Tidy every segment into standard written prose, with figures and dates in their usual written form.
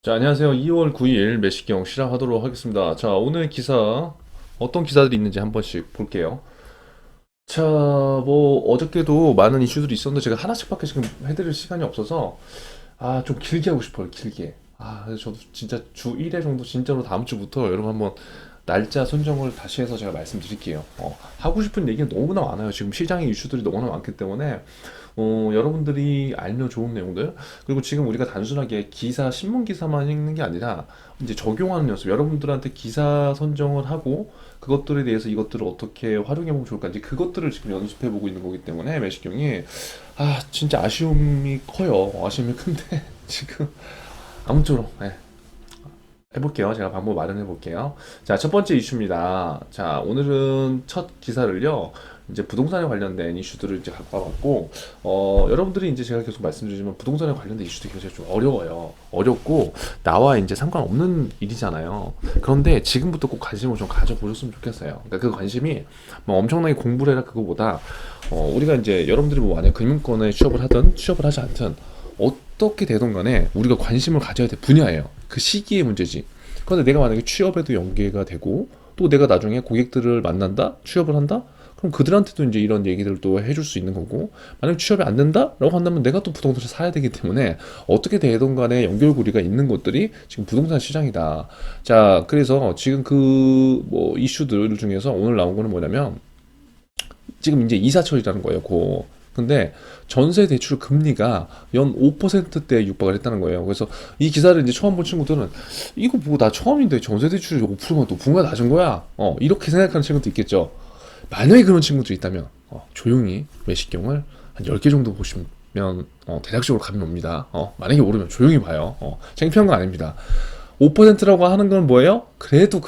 자, 안녕하세요. 2월 9일 매식경 시작하도록 하겠습니다. 자, 오늘 기사, 어떤 기사들이 있는지 한 번씩 볼게요. 자, 뭐, 어저께도 많은 이슈들이 있었는데 제가 하나씩밖에 지금 해드릴 시간이 없어서, 좀 길게 하고 싶어요, 길게. 그래서 저도 진짜 주 1회 정도 진짜로 다음 주부터 여러분 한번 날짜 선정을 다시 해서 제가 말씀드릴게요. 하고 싶은 얘기는 너무나 많아요. 지금 시장의 이슈들이 너무나 많기 때문에, 여러분들이 알면 좋은 내용들, 그리고 지금 우리가 단순하게 기사, 신문 기사만 읽는 게 아니라, 이제 적용하는 연습, 여러분들한테 기사 선정을 하고, 그것들에 대해서 이것들을 어떻게 활용해보면 좋을까, 이제 그것들을 지금 연습해보고 있는 거기 때문에, 매식경이, 진짜 아쉬움이 커요. 아쉬움이 큰데, 지금, 아무쪼록, 네, 해볼게요. 제가 방법 마련해 볼게요. 자, 첫 번째 이슈입니다. 자, 오늘은 첫 기사를요, 이제 부동산에 관련된 이슈들을 이제 갖고 와봤고, 여러분들이 이제 제가 계속 말씀드리지만 부동산에 관련된 이슈들이 굉장히 좀 어려워요. 어렵고, 나와 이제 상관없는 일이잖아요. 그런데 지금부터 꼭 관심을 좀 가져보셨으면 좋겠어요. 그러니까 그 관심이 뭐 엄청나게 공부를 해라 그거보다, 우리가 이제 여러분들이 뭐 만약 금융권에 취업을 하든 취업을 하지 않든, 어떻게 되든 간에 우리가 관심을 가져야 될 분야예요. 그 시기의 문제지. 그런데 내가 만약에 취업에도 연계가 되고 또 내가 나중에 고객들을 만난다? 취업을 한다? 그럼 그들한테도 이제 이런 얘기들을 또 해줄 수 있는 거고, 만약 취업이 안 된다? 라고 한다면 내가 또 부동산을 사야 되기 때문에 어떻게 되든 간에 연결고리가 있는 것들이 지금 부동산 시장이다. 자, 그래서 지금 그 뭐 이슈들 중에서 오늘 나온 거는 뭐냐면 지금 이제 이사철이라는 거예요. 근데 전세 대출 금리가 연 5%대에 육박을 했다는 거예요. 그래서 이 기사를 이제 처음 본 친구들은 이거 뭐 나 처음인데 전세 대출이 5%면 또 bun가 낮은 거야. 이렇게 생각하는 친구도 있겠죠. 만약에 그런 친구들이 있다면 조용히 매식경을 한 10개 정도 보시면 대략적으로 감이 옵니다. 만약에 모르면 조용히 봐요. 창피한 건 아닙니다. 5%라고 하는 건 뭐예요? 그래도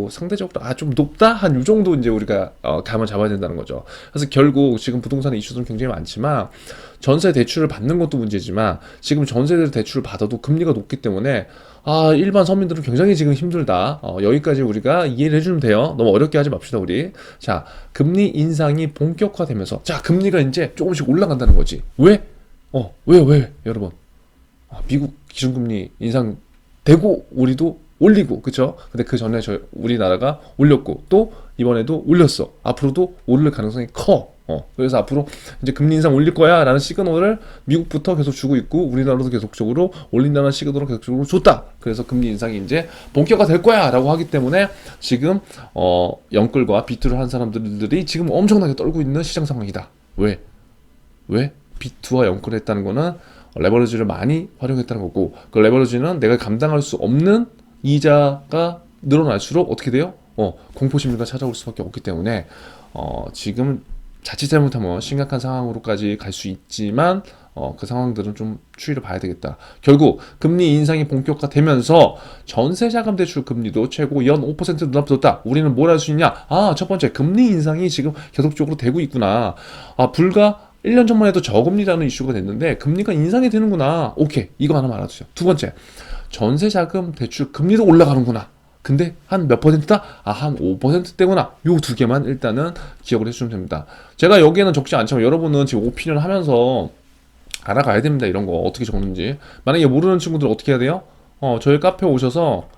상대적으로 좀 높다? 한 이 정도 이제 우리가 감을 잡아야 된다는 거죠. 그래서 결국 지금 부동산의 이슈들은 굉장히 많지만 전세 대출을 받는 것도 문제지만 지금 전세 대출을 받아도 금리가 높기 때문에 일반 서민들은 굉장히 지금 힘들다. 여기까지 우리가 이해를 해주면 돼요. 너무 어렵게 하지 맙시다 우리. 자, 금리 인상이 본격화되면서 자, 금리가 이제 조금씩 올라간다는 거지. 왜? 왜 여러분? 미국 기준금리 인상 되고 우리도 올리고 그쵸? 근데 그 전에 우리나라가 올렸고 또 이번에도 올렸어. 앞으로도 오를 가능성이 커. 그래서 앞으로 이제 금리 인상 올릴 거야 라는 시그널을 미국부터 계속 주고 있고 우리나라도 계속적으로 올린다는 시그널을 계속적으로 줬다. 그래서 금리 인상이 이제 본격화 될 거야 라고 하기 때문에 지금 영끌과 비투를 한 사람들이 지금 엄청나게 떨고 있는 시장 상황이다. 왜? 비투와 영끌을 했다는 거는 레버리지를 많이 활용했다는 거고, 그 레버리지는 내가 감당할 수 없는 이자가 늘어날수록 어떻게 돼요? 공포심리가 찾아올 수밖에 없기 때문에 지금 자칫 잘못하면 심각한 상황으로까지 갈 수 있지만 그 상황들은 좀 추이를 봐야 되겠다. 결국 금리 인상이 본격화되면서 전세자금 대출 금리도 최고 연 5% 눈앞에 뒀다. 우리는 뭘 할 수 있냐? 첫 번째 금리 인상이 지금 계속적으로 되고 있구나. 불과 1년 전만 해도 저금리라는 이슈가 됐는데 금리가 인상이 되는구나. 오케이. 이거 하나만 알아두세요. 두 번째, 전세자금 대출 금리도 올라가는구나. 근데 한 몇 퍼센트다? 한 5%대구나. 요 두 개만 일단은 기억을 해주시면 됩니다. 제가 여기에는 적지 않지만 여러분은 지금 오피니언 하면서 알아가야 됩니다. 이런 거 어떻게 적는지. 만약에 모르는 친구들 어떻게 해야 돼요? 저희 카페 오셔서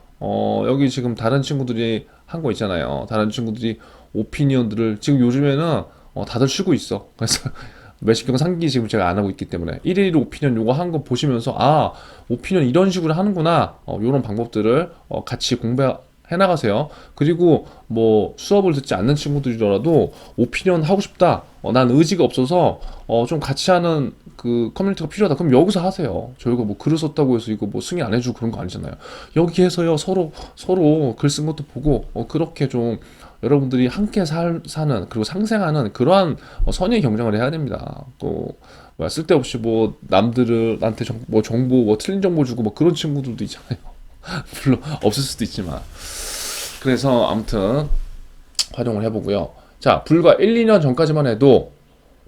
여기 지금 다른 친구들이 한 거 있잖아요. 다른 친구들이 오피니언들을 지금 요즘에는 다들 쉬고 있어. 그래서 매식경 상기 지금 제가 안 하고 있기 때문에 1일 오피니언 요거 한 거 보시면서 오피니언 이런 식으로 하는구나. 요런 방법들을 같이 공부해 나가세요. 그리고 뭐 수업을 듣지 않는 친구들이더라도 오피니언 하고 싶다. 난 의지가 없어서 좀 같이 하는 그 커뮤니티가 필요하다. 그럼 여기서 하세요. 저희가 뭐 글을 썼다고 해서 이거 뭐 승인 안 해주고 그런 거 아니잖아요. 여기에서요 서로 글 쓴 것도 보고 그렇게 좀 여러분들이 함께 사는 그리고 상생하는 그러한 선의의 경쟁을 해야 됩니다. 또 쓸데없이 뭐 남들한테 뭐 정보 뭐 틀린 정보 주고 뭐 그런 친구들도 있잖아요. 물론 없을 수도 있지만 그래서 아무튼 활용을 해보고요. 자, 불과 1, 2년 전까지만 해도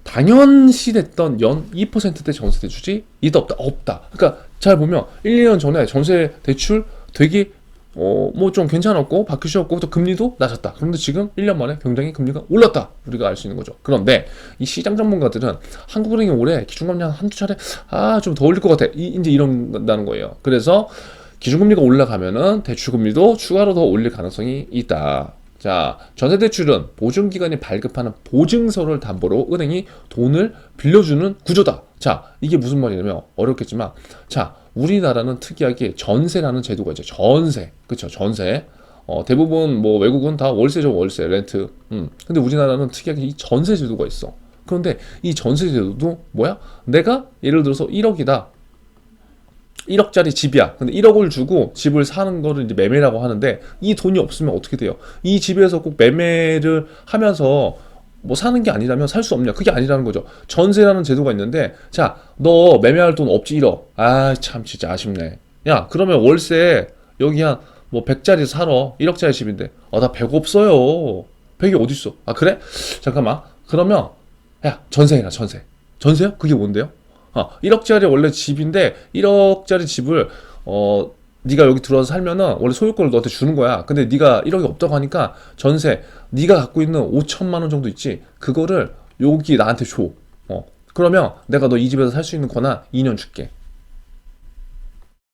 당연시 됐던 연 2%대 전세 대출이 있다 없다. 그러니까 잘 보면 1, 2년 전에 전세 대출 되게 뭐 좀 괜찮았고 바뀌기 쉬웠고 또 금리도 낮았다. 그런데 지금 1년 만에 굉장히 금리가 올랐다. 우리가 알 수 있는 거죠. 그런데 이 시장 전문가들은 한국은행이 올해 기준금리 한두 차례 좀 더 올릴 것 같아. 이제 이런다는 거예요. 그래서 기준금리가 올라가면은 대출금리도 추가로 더 올릴 가능성이 있다. 자, 전세대출은 보증기관이 발급하는 보증서를 담보로 은행이 돈을 빌려주는 구조다. 자, 이게 무슨 말이냐면 어렵겠지만, 자, 우리나라는 특이하게 전세라는 제도가 있죠. 전세, 그쵸? 전세. 대부분 뭐 외국은 다 월세죠, 월세, 렌트. 근데 우리나라는 특이하게 이 전세 제도가 있어. 그런데 이 전세 제도도 뭐야? 내가 예를 들어서 1억이다. 1억짜리 집이야. 근데 1억을 주고 집을 사는 거를 이제 매매라고 하는데, 이 돈이 없으면 어떻게 돼요? 이 집에서 꼭 매매를 하면서 뭐 사는 게 아니라면 살 수 없냐? 그게 아니라는 거죠. 전세라는 제도가 있는데, 자, 너 매매할 돈 없지 1억. 아, 참 진짜 아쉽네. 야, 그러면 월세 여기 한 뭐 100짜리 살아. 1억짜리 집인데. 나 100 없어요. 100이 어딨어? 아, 그래? 잠깐만. 그러면 야, 전세해라, 전세. 전세요? 그게 뭔데요? 1억짜리 원래 집인데 1억짜리 집을 네가 여기 들어와서 살면은 원래 소유권을 너한테 주는 거야. 근데 네가 1억이 없다고 하니까 전세 네가 갖고 있는 5천만 원 정도 있지. 그거를 여기 나한테 줘. 그러면 내가 너 이 집에서 살 수 있는 권한 2년 줄게.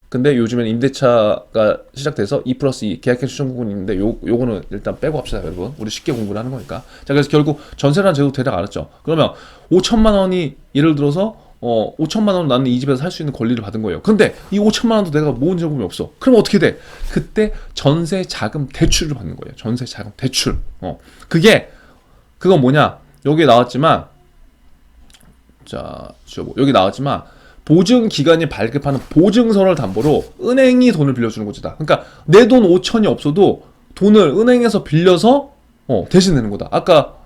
근데 요즘엔 임대차가 시작돼서 2 플러스 2 계약행 추천구간이 있는데 요거는 일단 빼고 합시다, 여러분. 우리 쉽게 공부를 하는 거니까. 자, 그래서 결국 전세라는 제도 대략 알았죠. 그러면 5천만 원이 예를 들어서 5천만 원 나는 이 집에서 살 수 있는 권리를 받은 거예요. 근데 이 5천만 원도 내가 모은 적금이 없어. 그럼 어떻게 돼? 그때 전세 자금 대출을 받는 거예요. 전세 자금 대출. 그건 뭐냐? 여기에 나왔지만, 자, 여기 나왔지만 보증기관이 발급하는 보증서를 담보로 은행이 돈을 빌려주는 곳이다. 그러니까 내 돈 5천이 없어도 돈을 은행에서 빌려서 대신 내는 거다. 아까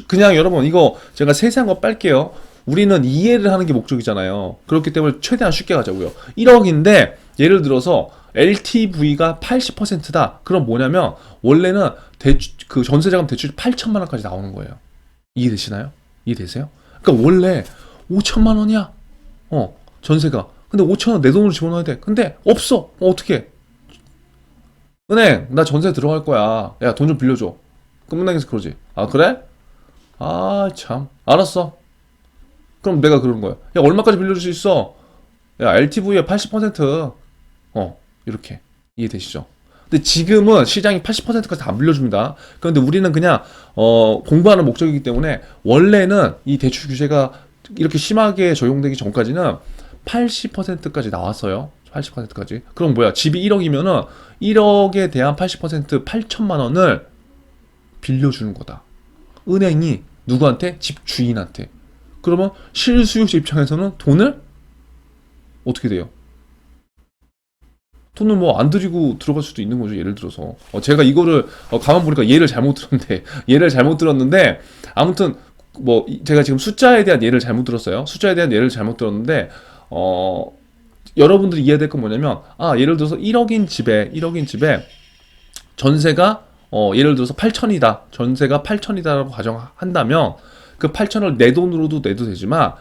그냥 여러분 이거 제가 세세한 거 빨게요. 우리는 이해를 하는 게 목적이잖아요. 그렇기 때문에 최대한 쉽게 가자고요. 1억인데 예를 들어서 LTV가 80%다. 그럼 뭐냐면 원래는 그 전세자금 대출이 8천만 원까지 나오는 거예요. 이해되시나요? 이해되세요? 그러니까 원래 5천만 원이야. 전세가. 근데 5천 원 내 돈으로 집어넣어야 돼. 근데 없어. 어떻게? 은행, 나 전세 들어갈 거야. 야, 돈 좀 빌려줘. 그럼 은행에서 그러지. 아, 그래? 아, 참. 알았어. 그럼 내가 그러는 거야. 야, 얼마까지 빌려줄 수 있어? 야, LTV의 80%. 이렇게. 이해되시죠? 근데 지금은 시장이 80%까지 안 빌려줍니다. 그런데 우리는 그냥, 공부하는 목적이기 때문에 원래는 이 대출 규제가 이렇게 심하게 적용되기 전까지는 80%까지 나왔어요. 80%까지. 그럼 뭐야? 집이 1억이면은 1억에 대한 80% 8천만 원을 빌려주는 거다. 은행이 누구한테? 집 주인한테. 그러면 실수요자 입장에서는 돈을 어떻게 돼요? 돈을 뭐 안 들이고 들어갈 수도 있는 거죠. 예를 들어서 제가 이거를 가만 보니까 예를 잘못 들었는데 아무튼 뭐 제가 지금 숫자에 대한 예를 잘못 들었어요. 숫자에 대한 예를 잘못 들었는데 여러분들이 이해될 건 뭐냐면 예를 들어서 1억인 집에 전세가 예를 들어서 8천이다. 전세가 8천이다라고 가정한다면 그 8천을 내 돈으로도 내도 되지만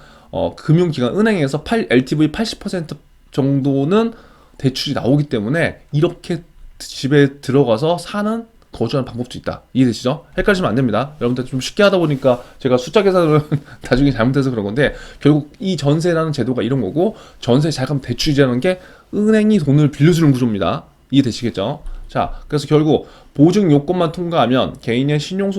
금융기관 은행에서 LTV 80% 정도는 대출이 나오기 때문에 이렇게 집에 들어가서 사는 거주하는 방법도 있다. 이해되시죠? 헷갈리시면 안 됩니다. 여러분들 좀 쉽게 하다 보니까 제가 숫자 계산을 나중에 잘못해서 그런 건데 결국 이 전세라는 제도가 이런 거고 전세 자금 대출이라는 게 은행이 돈을 빌려주는 구조입니다. 이해되시겠죠? 자, 그래서 결국 보증 요건만 통과하면 개인의 개인의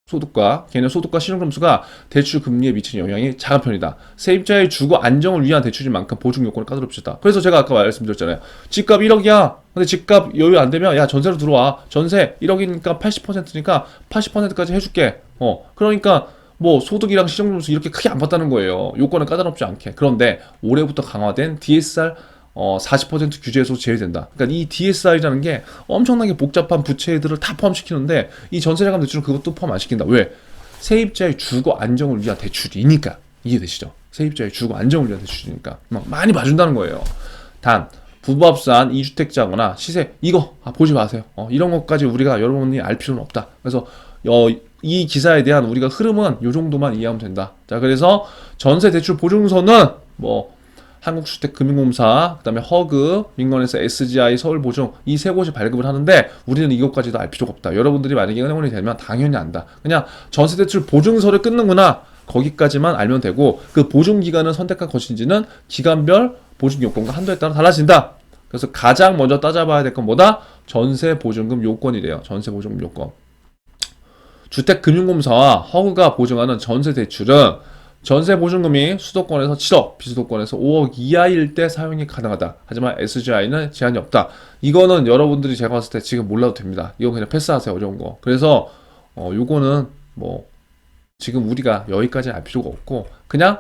소득과 신용점수가 대출 금리에 미치는 영향이 작은 편이다. 세입자의 주거 안정을 위한 대출인 만큼 보증 요건을 까다롭지다. 그래서 제가 아까 말씀드렸잖아요. 집값 1억이야. 근데 집값 여유 안 되면 야 전세로 들어와. 전세 1억이니까 80%니까 80%까지 해줄게. 그러니까 뭐 소득이랑 신용점수 이렇게 크게 안 봤다는 거예요. 요건은 까다롭지 않게. 그런데 올해부터 강화된 DSR 40% 규제에서 제외된다. 그러니까 이 DSR이라는 게 엄청나게 복잡한 부채들을 다 포함시키는데 이 전세자금 대출은 그것도 포함 안 시킨다. 왜? 세입자의 주거 안정을 위한 대출이니까. 이해되시죠? 세입자의 주거 안정을 위한 대출이니까 많이 봐준다는 거예요. 단 부부 합산 2주택자거나 시세 이거 보지 마세요. 이런 것까지 우리가 여러분이 알 필요는 없다. 그래서 이 기사에 대한 우리가 흐름은 이 정도만 이해하면 된다. 자, 그래서 전세 대출 보증서는 뭐 한국주택금융공사, 그다음에 허그, 민간에서 SGI, 서울보증 이 세 곳이 발급을 하는데 우리는 이것까지도 알 필요가 없다. 여러분들이 만약에 은행원이 되면 당연히 안다. 그냥 전세대출 보증서를 끊는구나. 거기까지만 알면 되고 그 보증기간을 선택할 것인지는 기간별 보증요건과 한도에 따라 달라진다. 그래서 가장 먼저 따져봐야 될 건 뭐다? 전세보증금 요건이래요. 전세보증금 요건. 주택금융공사와 허그가 보증하는 전세대출은 전세보증금이 수도권에서 7억, 비수도권에서 5억 이하일 때 사용이 가능하다. 하지만 SGI는 제한이 없다. 이거는 여러분들이 제가 봤을 때 지금 몰라도 됩니다. 이건 그냥 패스하세요. 어려운 거. 그래서 요거는 뭐 지금 우리가 여기까지 알 필요가 없고 그냥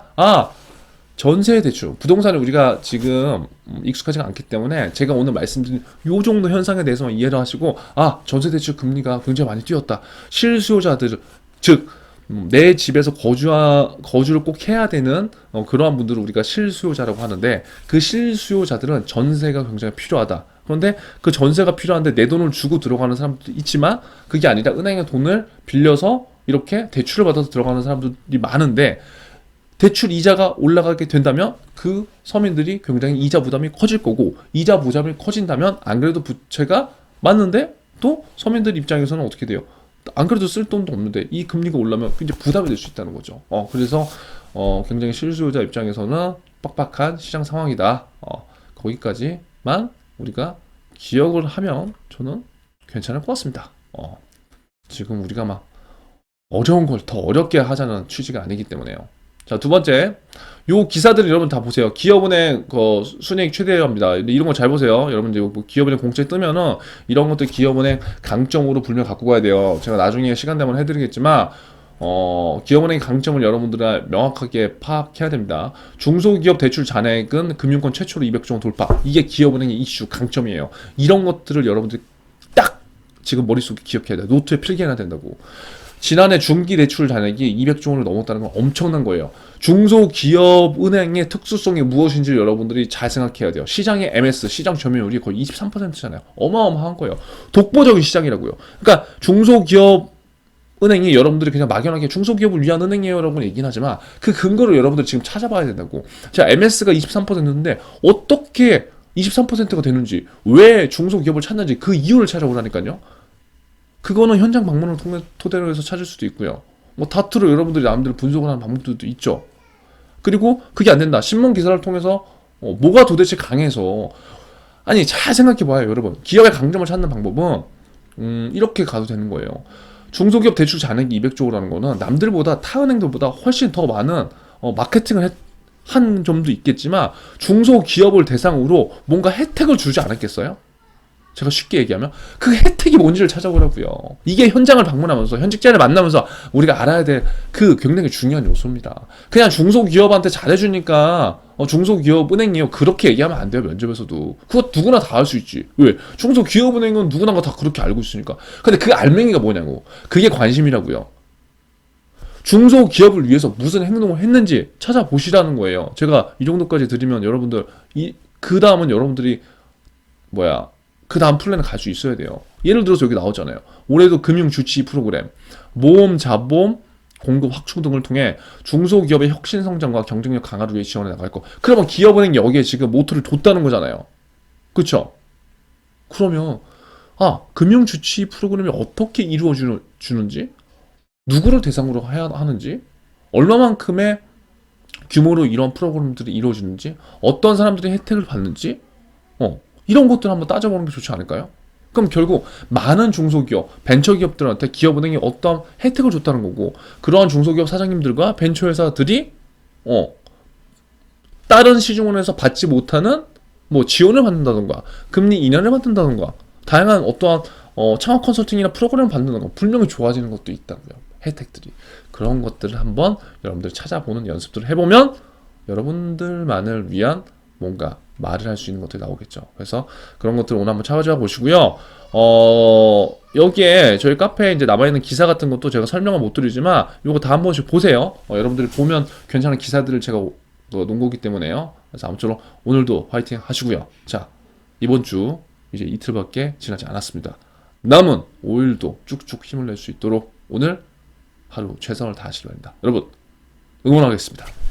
전세 대출, 부동산에 우리가 지금 익숙하지가 않기 때문에 제가 오늘 말씀드린 요 정도 현상에 대해서만 이해를 하시고 전세 대출 금리가 굉장히 많이 뛰었다. 실수요자들, 즉 내 집에서 거주를 꼭 해야 되는 그러한 분들을 우리가 실수요자라고 하는데 그 실수요자들은 전세가 굉장히 필요하다. 그런데 그 전세가 필요한데 내 돈을 주고 들어가는 사람도 있지만 그게 아니라 은행에 돈을 빌려서 이렇게 대출을 받아서 들어가는 사람들이 많은데 대출 이자가 올라가게 된다면 그 서민들이 굉장히 이자 부담이 커질 거고 이자 부담이 커진다면 안 그래도 부채가 많은데 또 서민들 입장에서는 어떻게 돼요? 안 그래도 쓸 돈도 없는데 이 금리가 올라면 굉장히 부담이 될 수 있다는 거죠. 그래서 굉장히 실수요자 입장에서는 빡빡한 시장 상황이다. 거기까지만 우리가 기억을 하면 저는 괜찮을 것 같습니다. 지금 우리가 막 어려운 걸 더 어렵게 하자는 취지가 아니기 때문에요. 자, 두 번째. 요 기사들 여러분 다 보세요. 기업은행 순이익 최대화입니다. 이런 거 잘 보세요. 여러분들 뭐 기업은행 공채 뜨면은 이런 것들 기업은행 강점으로 불면 갖고 가야 돼요. 제가 나중에 시간 되면 해드리겠지만 기업은행 강점을 여러분들이 명확하게 파악해야 됩니다. 중소기업 대출 잔액은 금융권 최초로 200조 원 돌파. 이게 기업은행의 이슈 강점이에요. 이런 것들을 여러분들이 딱 지금 머릿속에 기억해야 돼요. 노트에 필기해야 된다고. 지난해 중기 대출 잔액이 200조 원을 넘었다는 건 엄청난 거예요. 중소기업 은행의 특수성이 무엇인지 여러분들이 잘 생각해야 돼요. 시장의 MS, 시장 점유율이 거의 23%잖아요. 어마어마한 거예요. 독보적인 시장이라고요. 그러니까 중소기업 은행이 여러분들이 그냥 막연하게 중소기업을 위한 은행이에요 여러분 얘기는 하지만 그 근거를 여러분들 지금 찾아봐야 된다고. 자, MS가 23%인데 어떻게 23%가 되는지, 왜 중소기업을 찾는지 그 이유를 찾아보라니까요. 그거는 현장 방문을 토대로 해서 찾을 수도 있고요. 뭐 다트로 여러분들이 나름대로 분석을 하는 방법들도 있죠. 그리고 그게 안 된다. 신문 기사를 통해서 뭐가 도대체 강해서 아니 잘 생각해봐요 여러분. 기업의 강점을 찾는 방법은 이렇게 가도 되는 거예요. 중소기업 대출 잔액이 200조라는 거는 남들보다 타은행들보다 훨씬 더 많은 마케팅을 한 점도 있겠지만 중소기업을 대상으로 뭔가 혜택을 주지 않았겠어요? 제가 쉽게 얘기하면 그 혜택이 뭔지를 찾아보라고요. 이게 현장을 방문하면서 현직자를 만나면서 우리가 알아야 될 그 굉장히 중요한 요소입니다. 그냥 중소기업한테 잘해주니까 중소기업 은행이요 그렇게 얘기하면 안 돼요. 면접에서도 그거 누구나 다 알 수 있지. 왜? 중소기업 은행은 누구나 다 그렇게 알고 있으니까. 근데 그 알맹이가 뭐냐고. 그게 관심이라고요. 중소기업을 위해서 무슨 행동을 했는지 찾아보시라는 거예요. 제가 이 정도까지 드리면 여러분들 그 다음은 여러분들이 그 다음 플랜을 갈 수 있어야 돼요. 예를 들어서 여기 나오잖아요. 올해도 금융 주치 프로그램, 모험, 자보험, 공급 확충 등을 통해 중소기업의 혁신 성장과 경쟁력 강화를 위해 지원해 나갈 거. 그러면 기업은행이 여기에 지금 모토를 뒀다는 거잖아요. 그쵸? 그러면 금융 주치 프로그램이 어떻게 이루어지는지, 누구를 대상으로 해야 하는지, 얼마만큼의 규모로 이런 프로그램들이 이루어지는지, 어떤 사람들이 혜택을 받는지, 이런 것들 한번 따져보는 게 좋지 않을까요? 그럼 결국 많은 중소기업, 벤처기업들한테 기업은행이 어떤 혜택을 줬다는 거고, 그러한 중소기업 사장님들과 벤처회사들이 다른 시중은행에서 받지 못하는 지원을 받는다던가 금리 인하를 받는다던가 다양한 어떠한 창업 컨설팅이나 프로그램을 받는다던가 분명히 좋아지는 것도 있다고요. 혜택들이. 그런 것들을 한번 여러분들 찾아보는 연습들을 해보면 여러분들만을 위한 뭔가 말을 할 수 있는 것들이 나오겠죠. 그래서 그런 것들을 오늘 한번 찾아봐 보시고요. 여기에 저희 카페에 이제 남아있는 기사 같은 것도 제가 설명을 못 드리지만 요거 다 한 번씩 보세요. 여러분들이 보면 괜찮은 기사들을 제가 놓은 거기 때문에요. 그래서 아무쪼록 오늘도 화이팅 하시고요. 자, 이번 주 이제 이틀밖에 지나지 않았습니다. 남은 5일도 쭉쭉 힘을 낼 수 있도록 오늘 하루 최선을 다하시기 바랍니다. 여러분 응원하겠습니다.